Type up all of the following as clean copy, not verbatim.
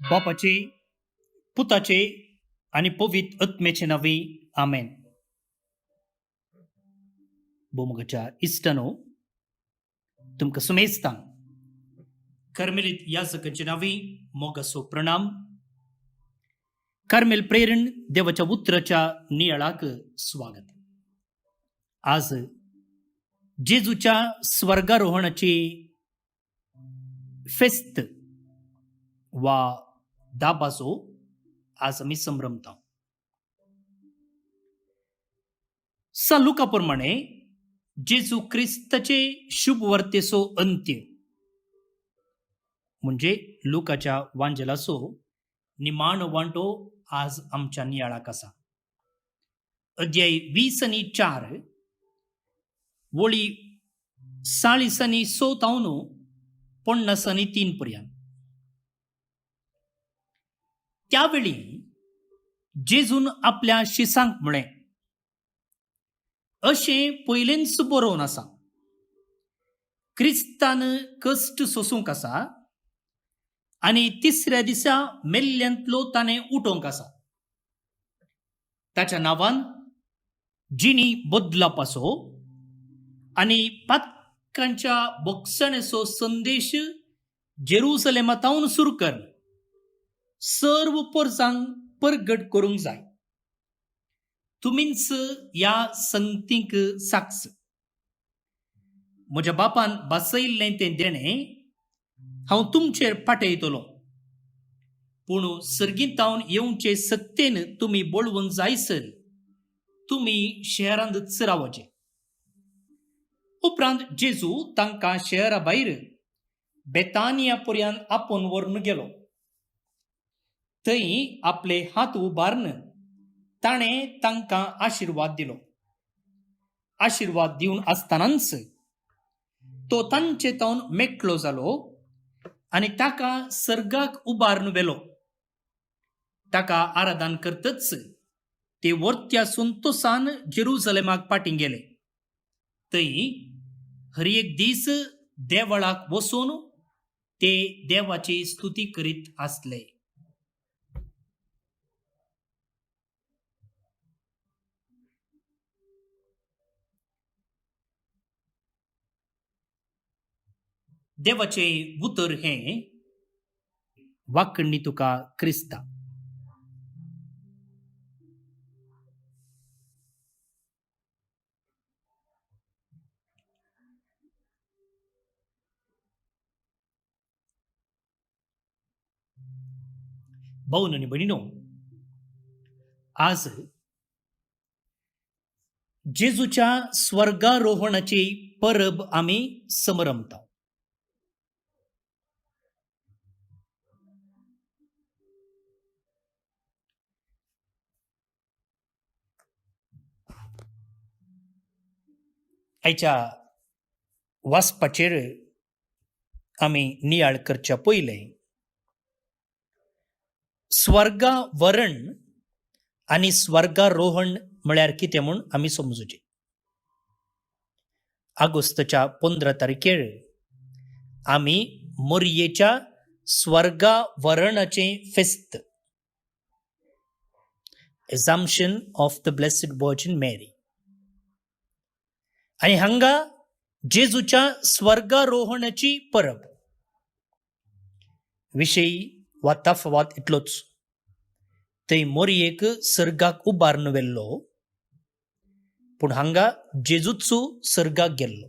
बापाचे, पुताचे आणि पवित्र आत्म्याचे नावे आमेन. भूमुगाच्या इष्टानो तुमका सुमेस्तां कर्मेलित याजकांचे नावे मोगसो प्रणाम. कार्मेल प्रेरण देवाच्या उतराच्या नियाळाक स्वागत. आज जेजूच्या स्वर्गारोहणाची फेस्त वा दाबाचो आज आम्ही संभ्रमता. लुकाप्रमाणे जेजू ख्रिस्ताचे शुभ वर्तेचो अंत्य म्हणजे लुकाच्या वांजलाचो निमाण वांटो आज आमच्या नियाळाक आसा. अध्याय 20:4 वळी 40:6 50:3 पर्यंत. त्यावेळी जेजून आपल्या शिसांक म्हळे, अशें पयलेंच बरोवन आसा, क्रिस्तान कश्ट सोसूंक आसा आनी तिसऱ्या दिसा मेल्ल्यांतलो ताणें उठोवंक आसा. ताच्या नांवान जिणी बदलापाचो आनी पातकांच्या बोगसण्याचो संदेश जेरुसलेमांतावन सुरू कर सर्व परजांक परगट करूंक जाय. तुमीच ह्या संगतीक साक्ष. म्हज्या बापान बसयल्लें तें देणें हांव तुमचेर पाठयतलों, पूण सर्गींतावन येवचे सत्तेन तुमी बळवून जायसर तुमी शहरांतच रावचे. उपरांत जेजू तांकां शहरा भायर बेतानिया पर्यंत आपोवन व्हरून गेलो. थंय आपले हात उबारून ताणें तांकां आशिर्वाद दिलो. आशिर्वाद दिवन आसतनाच तो तांचे तावन मेकळो जालो आनी ताका सर्गाक उबारून व्हेलो. ताका आराधन करतच ते वर्त्या संतोषान जेरुसलेमाक पाटी गेले. थंय हर एक दीस देवळाक वचून ते देवाची स्तुती करीत आसले. देवाचे उतर हे वाकणी तुका क्रिस्ता. भाऊन आणि बहिणीनो, आज जेजूच्या स्वर्गारोहणाची परब आम्ही समरमता. आयच्या वाचपाचेर आमी नियाळ करच्या पयले स्वर्गावरण आनी स्वर्गारोहण म्हळ्यार कितें म्हूण आमी समजुचें. ऑगस्टच्या 15 तारखेर आमी मोरयेच्या स्वर्गावरणाचें फेस्त, एझाम्पशन ऑफ द ब्लेसिड वर्जिन मेरी, आनी हांगा जेजूच्या स्वर्गारोहणाची परब विशयी वा तफावत इतलोच. थंय मोरयेक सर्गाक उबारून व्हेल्लो, पूण हांगा जेजूचो सर्गाक गेल्लो.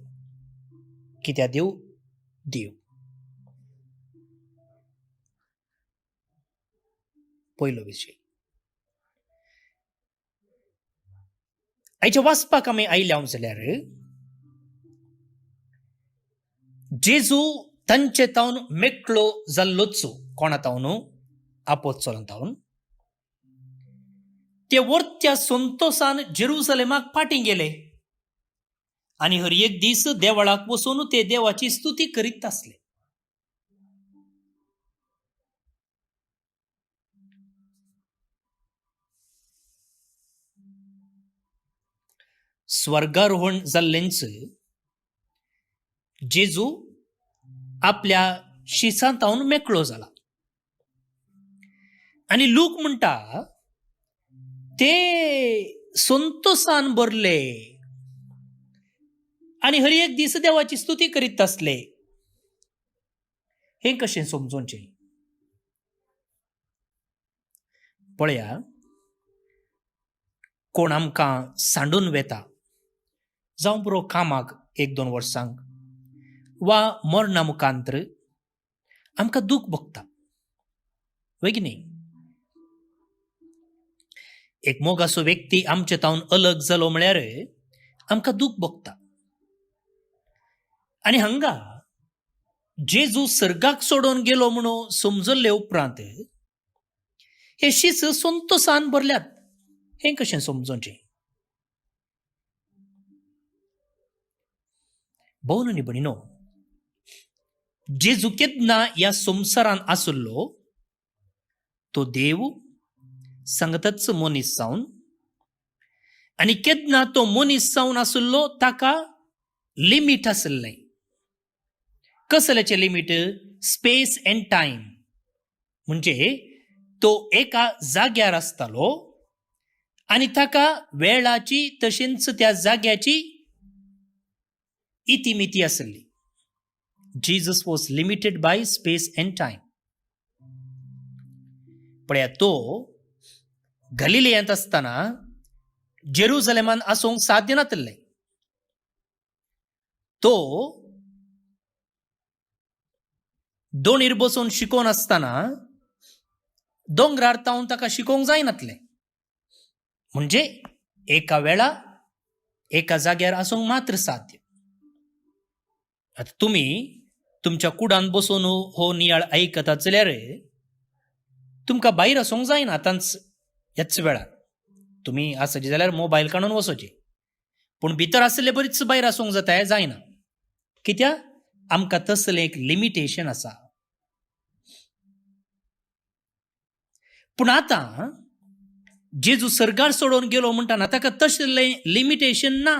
कित्या देव देव. पयलो विशय. आयच्या वाचपाक आमी आयल्या जाल्यार जेजू तांचे तावन मेकळो जाल्लोच कोणा तावन आपोस्तलां तावन ते वर्त्या संतोषान जेरुसलेमाक पाटी गेले आनी हर एक दीस देवळाक वचून ते देवाची स्तुती करीत आसले. स्वर्गारोहण जाल्लेंच जेजू आपल्या शिसांतावन मेकळो जाला. आणि लूक म्हणटा ते संतोषान भरले आणि हर एक दीस देवाची स्तुती करीत असले. हे कशें समजोवचें? पळया, कोण आमकां सांडून वेता, जावं बरो कामाक 1-2 वर्सांक, वा मरणा मुखांतर आमकां दूख भोगता, वय की न्ही? एक मोगाचो व्यक्ती आमचे तावन अलग जालो म्हळ्यार आमकां दूख भोगता. आनी हांगा जेजू सर्गाक सोडून गेलो म्हणून समजले उपरांत हे शीस संतोषान भरल्यात. हें कशें समजोवचें? भोवन आनी भयणीनो, जेजू केन्ना ह्या संवसारान आसलो तो देव सांगताच मनीस जावन, आनी केन्ना तो मनीस जावन आसलो ताका लिमीट आसलें. कसल्याचें लिमीट? Space end time. म्हणजे तो एका जाग्यार आसतालो आनी ताका वेळाची तशेंच त्या जाग्याची इतिमिती आसली. Jesus was limited by space end time. पळया, तो गलिलेयांत आसतना जेरुसलेमान आसूंक साध्य नासलें. तो दोणीर बसून शिकोवन आसतना दोंगरार तावन ताका शिकोवंक जायनासलें. म्हणजे एका वेळा एका जाग्यार आसूंक मात्र साध्य. आता तुमी तुमच्या कुडान बसून हो नियाळ आयकतात जाल्यार तुमकां भायर आसूंक जायना. आतांच ह्याच वेळार तुमी आसचे जाल्यार मोबायल काडून वचोचे, पूण भितर आसले बरीच भायर आसूंक जाता, जायना. कित्याक? आमकां तसलें एक लिमिटेशन आसा. पूण आतां जेजू सर्गार सोडून गेलो म्हणटाना ताका तसलें लिमिटेशन ना.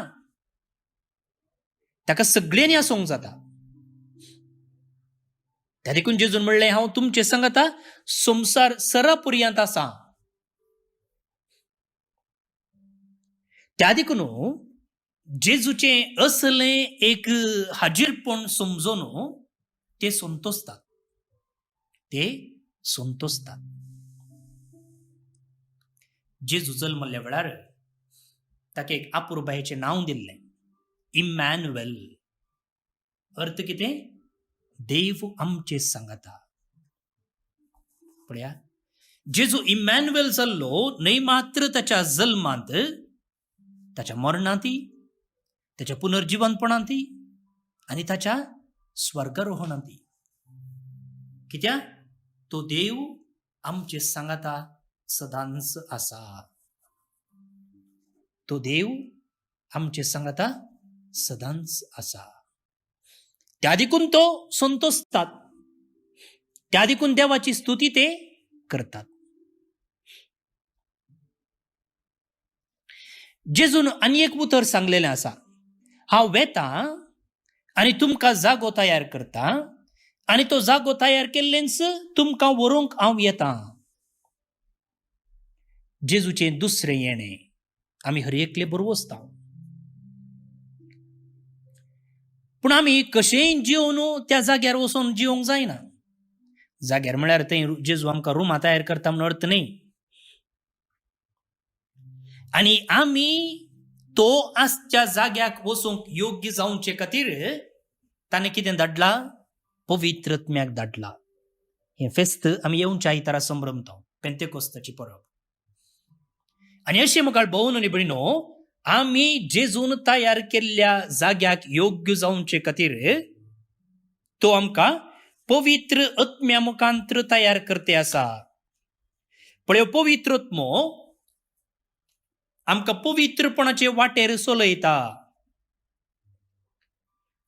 ताका सगळ्यांनी आसूंक जाता. त्या देखून जेजून म्हणलें, हांव तुमचे सांगता संवसार सरापर्यंत आसा. त्या देखून जेजूचें असलें एक हाजीरपण समजून ते संतोषतात. जेजू जल्मल्ल्या वेळार ताका एक आपुरबायेचें नांव दिल्लें, इम्मॅन्युएल. अर्थ कितें? देव आमचे सांगता. पळया, जेजू इम्मॅन्युएल जाल्लो न्हय मात्र ताच्या जल्मांत, ताच्या मरणांती, त्याच्या पुनर्जीवनपणांती आनी ताच्या स्वर्गारोहणांती. कित्याक? तो देव आमचे सांगता सदांच आसा. तो देव आमचे सांगता सदांच आसा. त्या देखून तो संतोषतात. त्या देखून देवाची स्तुती ते करतात. जेजून आनी एक उतर सांगलेलें आसा, हांव वेता आनी तुमकां जागो तयार करता, आनी तो जागो तयार केल्लेंच तुमकां व्हरूंक हांव येता. जेजूचें दुसरें येणें आमी हर एकले बरोवस्ता. पूण आमी कशेंय जिवन त्या जाग्यार वचून जिवंक जायना. जाग्यार म्हळ्यार थंय जेजू आमकां रुमां तयार करता म्हण अर्थ न्हय. आनी आमी तो आसच्या जाग्याक वचूंक योग्य जावचे खातीर ताणें कितें धाडला? पवित्रत्म्याक धाडला. हें फेस्त आमी येवच्या आयतारा संभ्रमता, पेंतेकोस्ताची परब. आनी अशें मुखार भोवन आनी भयणीनो, आमी जेजून तयार केल्ल्या जाग्याक योग्य जावचे खातीर तो आमकां पवित्र आत्म्या मुखांतर तयार करते आसा. पळय, पवित्रत्मो आमकां पवित्रपणाचे वाटेर चलयता.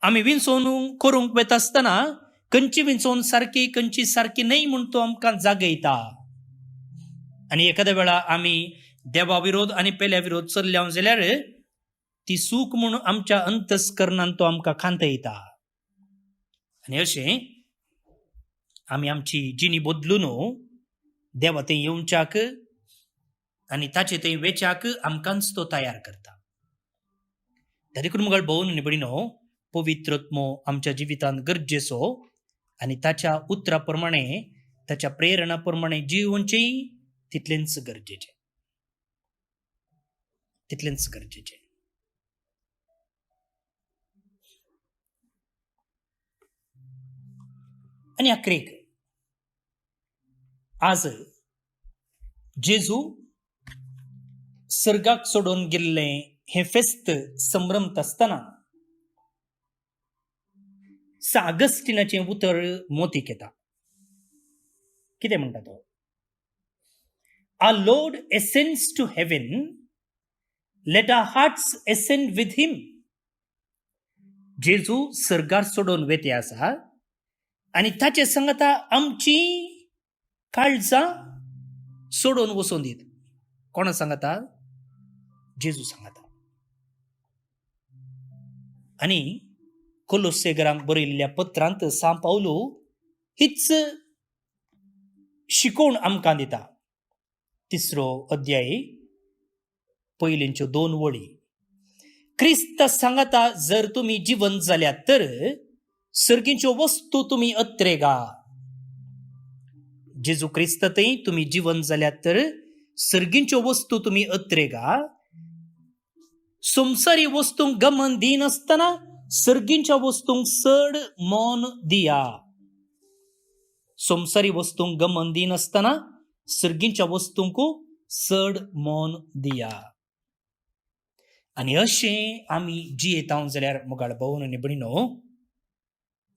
आमी विंचोवन करूंक वेता आसतना खंयची विंचोवन सारकी खंयची सारकी न्हय म्हूण तो आमकां जागयता. आनी एखाद्या वेळा आमी देवा विरोध आनी पेल्या विरोध चल्ल्या जाल्यार ती सूख म्हूण आमच्या अंतस्करणान तो आमकां खांतयता. आनी अशें आमी आमची जिणी बदलून देवा थंय येवच्याक आनी ताचे थंय वेचाक आमकांच तो तयार करता. देखून मुगाळ भोवन निबडिनो पवित्रत्मो आमच्या जिवितांत गरजेचो आनी ताच्या उतरा प्रमाणे ताच्या प्रेरणा प्रमाणे जिवोवचें तितलेंच गरजेचें. तितलेंच गरजेचें. आनी आखरेक आज जेजू सर्गाक सोडून गेल्लें हें फेस्त संभ्रमत आसतना सागस्टिनाचें उतर मोतीक येता. कितें म्हणटा तो? Our Lord ascends to heaven, let our hearts ascend with him. जेजू सर्गार सोडून वेते आसा आनी ताचे सांगता आमची काळजां सोडून वचून दीत. कोण सांगता? जेजू सांगता. आनी कोलोसेगरांक बरयल्ल्या पत्रांत सा पावलो हीच शिकोवण आमकां दिता. 3रो अध्याय पयलींच्यो 2 वळी. क्रिस्त सांगता जर तुमी जिवंत जाल्यात तर सर्गीच्यो वस्तू तुमी अत्रेगा. जेजू क्रिस्त थंय तुमी जिवंत जाल्यात तर सर्गीच्यो वस्तू तुमी अत्रेगा. संवसारी वस्तूंक गमन दिनासतना सर्गीच्या वस्तूंक चड मोन दिया. संवसारी वस्तूंक गमन दिनासतना सर्गीच्या वस्तूंक चड मोन दिया. आनी अशें आमी जियेता जाल्यार मुगाळ भोवन निबडिनो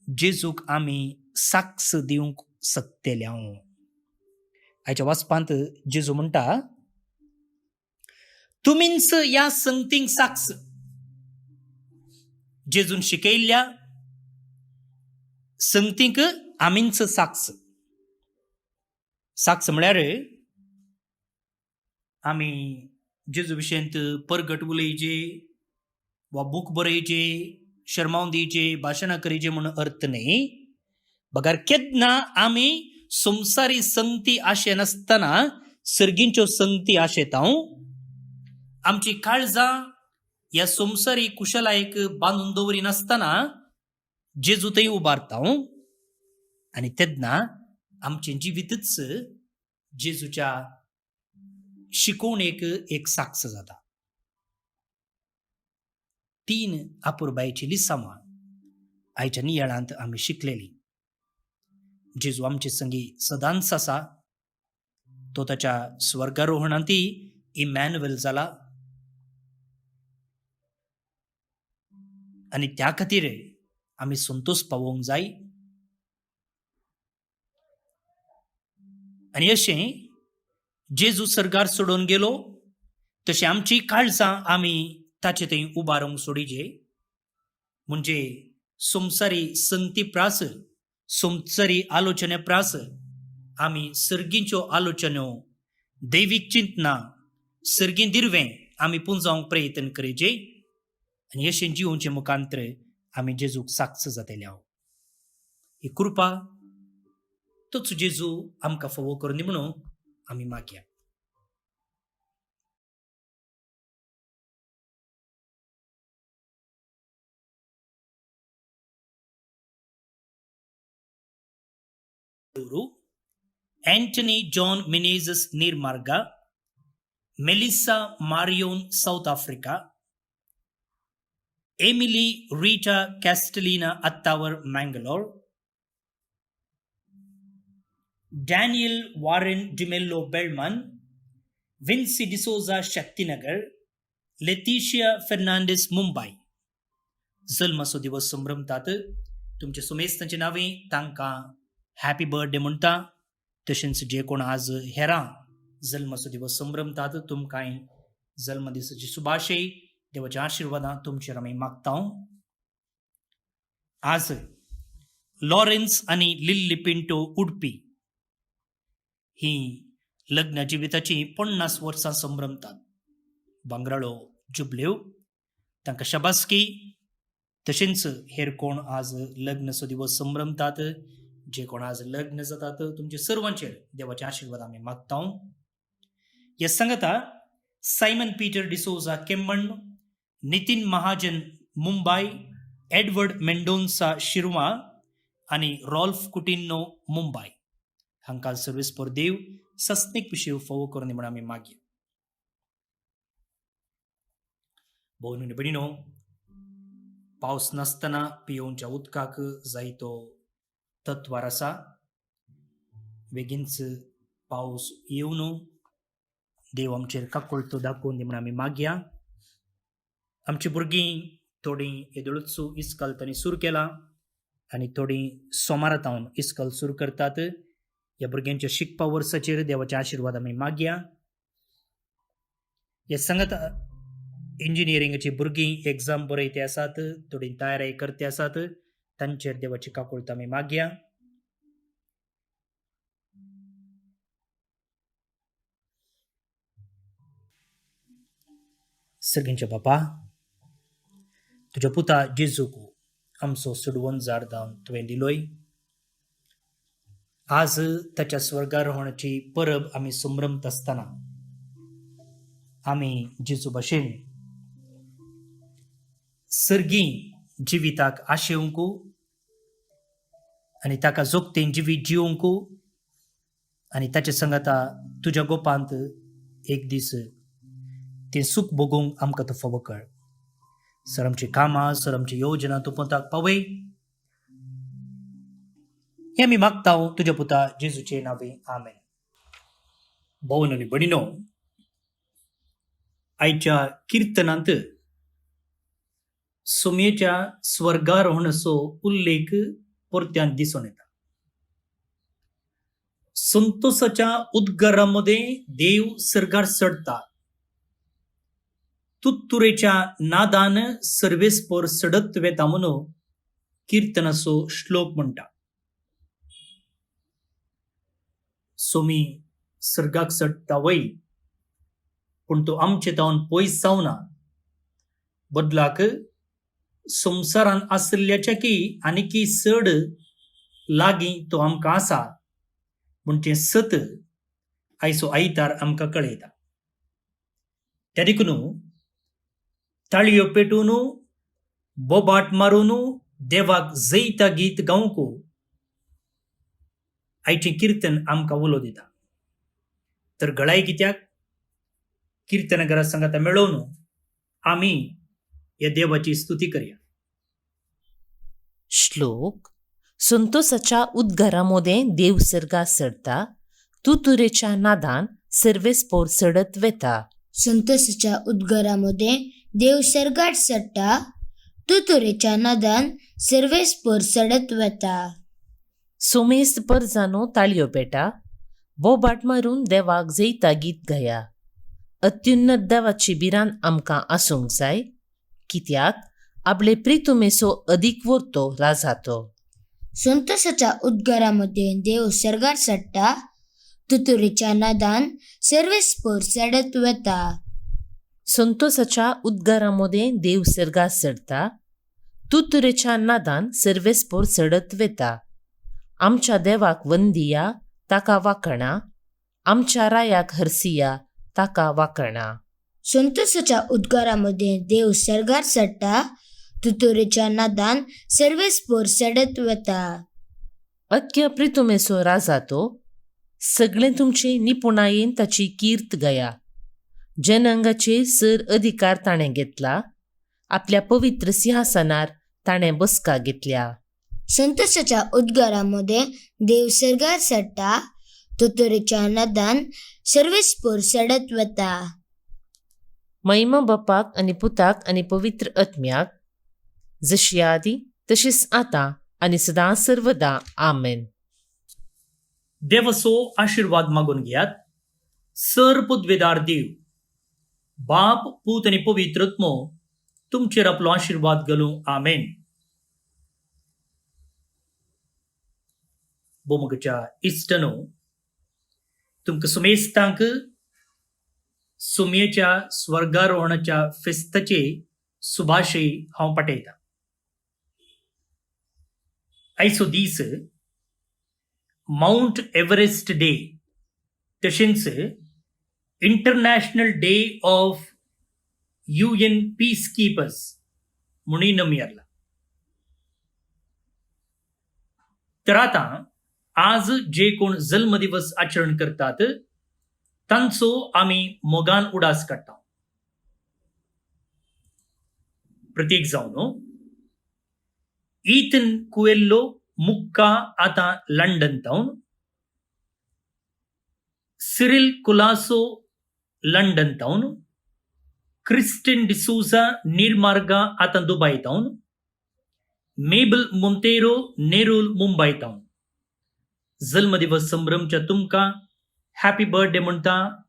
जेजूक आमी साक्ष दिवंक शकतले. आयच्या वाचपांत जेजू म्हणटा तुमींच ह्या संगतींक साक्ष. जेजून शिकयल्ल्या संगतींक आमींच साक्ष. साक्ष म्हळ्यार आमी जेजू विशयंत परगट उलयचे वा बूक बरयचे, शर्मावन दिवचे, भाशणां करीचे म्हूण अर्थ न्ही. बगार केन्ना आमी संवसारी संगती आशे नासतना सर्गींच्यो संगती आशेता. आमची काळजां ह्या संवसारी कुशलायेक बांदून दवरिनासतना जेजू थंय उबारता. आनी तेन्ना आमचें जिवितच जेजूच्या शिकवणेक एक साक्ष जाता. 3 आपुरबायेची लिसांवां आयच्या नियाळांत आमी शिकलेली. जेजू आमचे संगी सदांच आसा. तो ताच्या स्वर्गारोहणांतय इमॅन्युएल जाला आनी त्या खातीर आमी संतोष पावोवंक जाय. आनी अशें जेजू सर्गार सोडून गेलो तशें आमची काळजां आमी ताचे थंय उबारूंक सोडिचे. म्हणजे संवसारी संगती प्रास, संवसारी आलोचने प्रास आमी सर्गीच्यो आलोचन्यो, दैवीक चिंतना, सर्गी दिर्वें आमी पुंजावंक प्रयत्न करीचे. आनी अशें जिवोवचे मुखांतर आमी जेजूक साक्ष जातले. ही कृपा तोच जेजू आमकां फोव करून दी म्हणून आमी मागया. Anthony John Menezes Nirmarga, Melissa Marion South Africa, Emily Rita Castellina Attawar Mangalore, Daniel Warren Dimello Bellman, Vinci D'Souza Shaktinagar, Leticia Fernandez Mumbai. जल्माचो दिवस संभ्रमतात. तुमचे सुमेस्तांची नावे तांकां हॅपी बर्थडे म्हणटा. तशेंच जे कोण आज हेरां जल्माचो दिवस संभ्रमतात तुमकांय जल्मदिसाची सुभाशय, देवाच्या आशिर्वादां तुमचेर आमी मागता. आज लॉरेन्स आनी लिल्ली पिंटो उडपी ही लग्न जिविताची 50 वर्सां संभ्रमतात. बांगराळो जुबल्यो तांकां शाबासकी. तशेंच हेर कोण आज लग्नाचो दिवस संभ्रमतात जे कोण आज लग्न जातात तुमचे सर्वांचेर देवाचे आशीर्वाद आम्ही मागता. हे सांगता Simon Peter D'Souza Kemmannu, Nitin Mahajan Mumbai, Edward Mendonca Shirva आणि रॉल्फ कुटिन्नो मुंबई हांकां सर्वीस पर देव सस्तीक पिशेव फोव करून म्हणून आम्ही मागया. भोवन भयणीनो, पावस नासतना पियोवच्या उदकाक जायतो तत्वार आसा. बेगीनच पावस येवन देव आमचेर काकळटो दाखोवन दी म्हणून आमी मागया. आमची भुरगीं थोडीं येदोळूच इस्कॉल तांणी सुरू केला आनी थोडीं सोमारातावन इस्कॉल सुरू करतात. ह्या भुरग्यांच्या शिकपा वर्साचेर देवाचे आशीर्वाद आमी मागया. हे सांगत इंजिनियरिंगाची भुरगीं एग्जाम बरयते आसात, थोडीं तयारी करते आसात, तांचेर देवाची काकूळट आमी मागया. सगळ्यांच्या बापा, तुझ्या पुता जेजूक आमचो सोडवून जार जावन तुवें दिलोय. आज ताच्या स्वर्गारोहणाची परब आमी संभ्रमत आसतना आमी जेजू भाशेन सर्गी जिविताक आशेवंक आनी ताका जोगतें जिवीत जिवंक आनी ताच्या संगता तुज्या गोपांत एक दीस तें सुख भोगूंक आमकां तूं फावो कर. सर आमची कामां, सर आमची योजना तूं पोताक पावय. हें आमी मागता तुज्या पुता जेजूचे नांवे. आमेन. भोवन आनी भयणीनो, आयच्या किर्तनांत सोमयेच्या स्वर्गारोहणाचो उल्लेख परत्यान दिसून येता. संतोषाच्या उद्गारामध्ये देव सर्गार चडता. तुत्तुरेच्या नादान सर्वेस्पर सडत वेता म्हणून किर्तनाचो श्लोक म्हणटा. सोमी सर्गाक चडटा वय, पूण तो आमचे तावन पयस जावना. बदलाक संवसारान आसल्याच्या की आनीकी चड लागीं तो आमकां आसा म्हणजे सत आयचो आयतार आमकां कळयता. त्या देखून ताळयो पेटून बोबाट मारून देवाक जैता गीत गावंक आयचें किर्तन आमकां उलो दिता. तर गळाय कित्याक किर्तनकारा सांगाता मेळोवन आमी या देवाची स्तुती करया. श्लोक. संतोषाच्या उद्गारामध्ये देव सर्गात चडता. तुतुरेच्या नादान सर्वेस्पोर चढत वेता. संतोषाच्या उद्गारामध्ये देव सर्गात चडटा. तुतुरेच्या नादान सर्वेस्पर चढत वेता. सोमेस्त परजानो ताळयो पेटा. बोबाट मारून देवाक जैता गीत गाया. अत्युन्नत देवाची बिरान आमकां आसूंक जाय, कित्याक आपले प्रितुमेचो अदीक वर्तो राजातो. संतोषाच्या उद्गारामध्ये देव सर्गात चडटा. तुतुरेच्या नादान सर्वेस्पर चढत वेता. संतोषाच्या उद्गारामध्ये देव सर्गात चडता. तुतुरेच्या नादान सर्वेस्पोर चढत वेता. आमच्या देवाक वंदिया, ताका वाकणा. आमच्या रायाक हरसिया, ताका वाकणा. संतोषाच्या उद्गारामध्ये देव सर्गात चडटा. तुतुरेच्या नादान सर्वेस्पर चढत वेता. अख्ख्या प्रितुमेचो राजातो. सगळे तुमचे निपुणायेन ताची कीर्त गया. जनांगाचे सर अधिकार ताणें घेतला. आपल्या पवित्र सिंहासनार ताणें बसका घेतल्या. संतोषाच्या उद्गारामध्ये देव सर्गात चडटा. तुतुरेच्या नादान सर्वेस्पर चढत वेता. महिमा बापाक आनी पुताक आनी पवित्र आत्म्याक, जशी आदी तशीच आता आनी सदां सर्वदा. आमेन. देवाचो आशीर्वाद मागून घेयात. सर पदवेदार देव, बाप, पूत आनी पवित्र आत्मो तुमचेर आपलो आशीर्वाद घालूं. आमेन. बोमगच्या इश्टनो, तुमकां सुमेस्तांक सुमयेच्या स्वर्गारोहणाच्या फेस्ताचे सुभाशय हांव पाठयता. आयचो दीस माउंट एव्हरेस्ट डे तशेंच international day of UN peace keepers म्हणून नमियारला. तर आता आज जे कोण जन्मदिवस आचरण करतात तांचो आम्ही मोगान उडास काडटा. प्रतीक जावन ईथन कुएल्लो मुक्का आता लंडन तावन, सिरिल कुलासो लंडन तावन, क्रिस्टिन डिसूजा निर्मार्गा आता दुबई तावन, मेबल मोंतेरो नेरूल मुंबई तावन. जन्मदिवस संभ्रमच्या तुमकां हॅपी बर्थडे म्हणटा.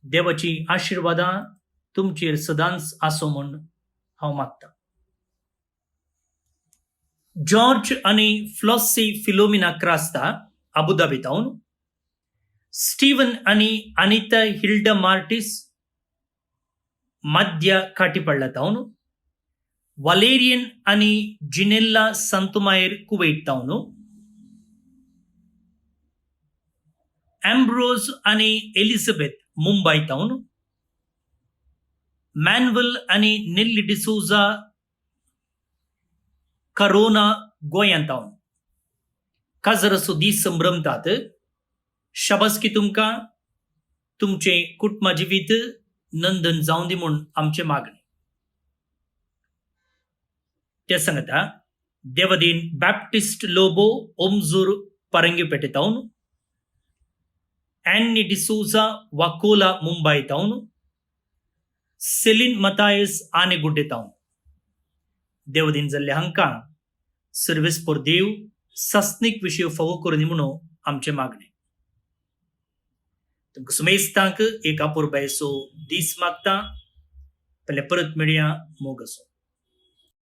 देवाची आशिर्वादां तुमचेर सदांच आसो म्हण हांव मागता. जॉर्ज आनी फ्लॉसी फिलोमिना क्रास्ता अबुधाबी तावन, स्टीवन आनी Anita Hilda Martis Madhya Katipalla तावन, वालेरियन आनी जिनेल्ला सांतुमायर कुवेट तावन, एम्ब्रोज आनी एलिझाबेथ मुंबई तावन, मॅन्युअल आनी नेल्ली डिसूजा करोना गोंयांत तावन काजर असो दीस संभ्रमतात. शाबासकी तुमकां. तुमचे कुटुंबा जिवीत नंदन जावं दी म्हूण आमचे मागणे. ते सांगता देवदीन Baptist Lobo ओमजूर परंगीपेटे तावन, एन्नी D'Souza Vakola Mumbai तावन, salient Mathias Anegudde तावन. देवदीन जाल्ले हांकां सर्वेस पोर देव सस्नीक विशय फावो करून म्हणून आमचे मागणे. तुमकां सुमेस्तांक एक अपुरबायसो दीस मागता. पयले परत मेळया. मोग असो.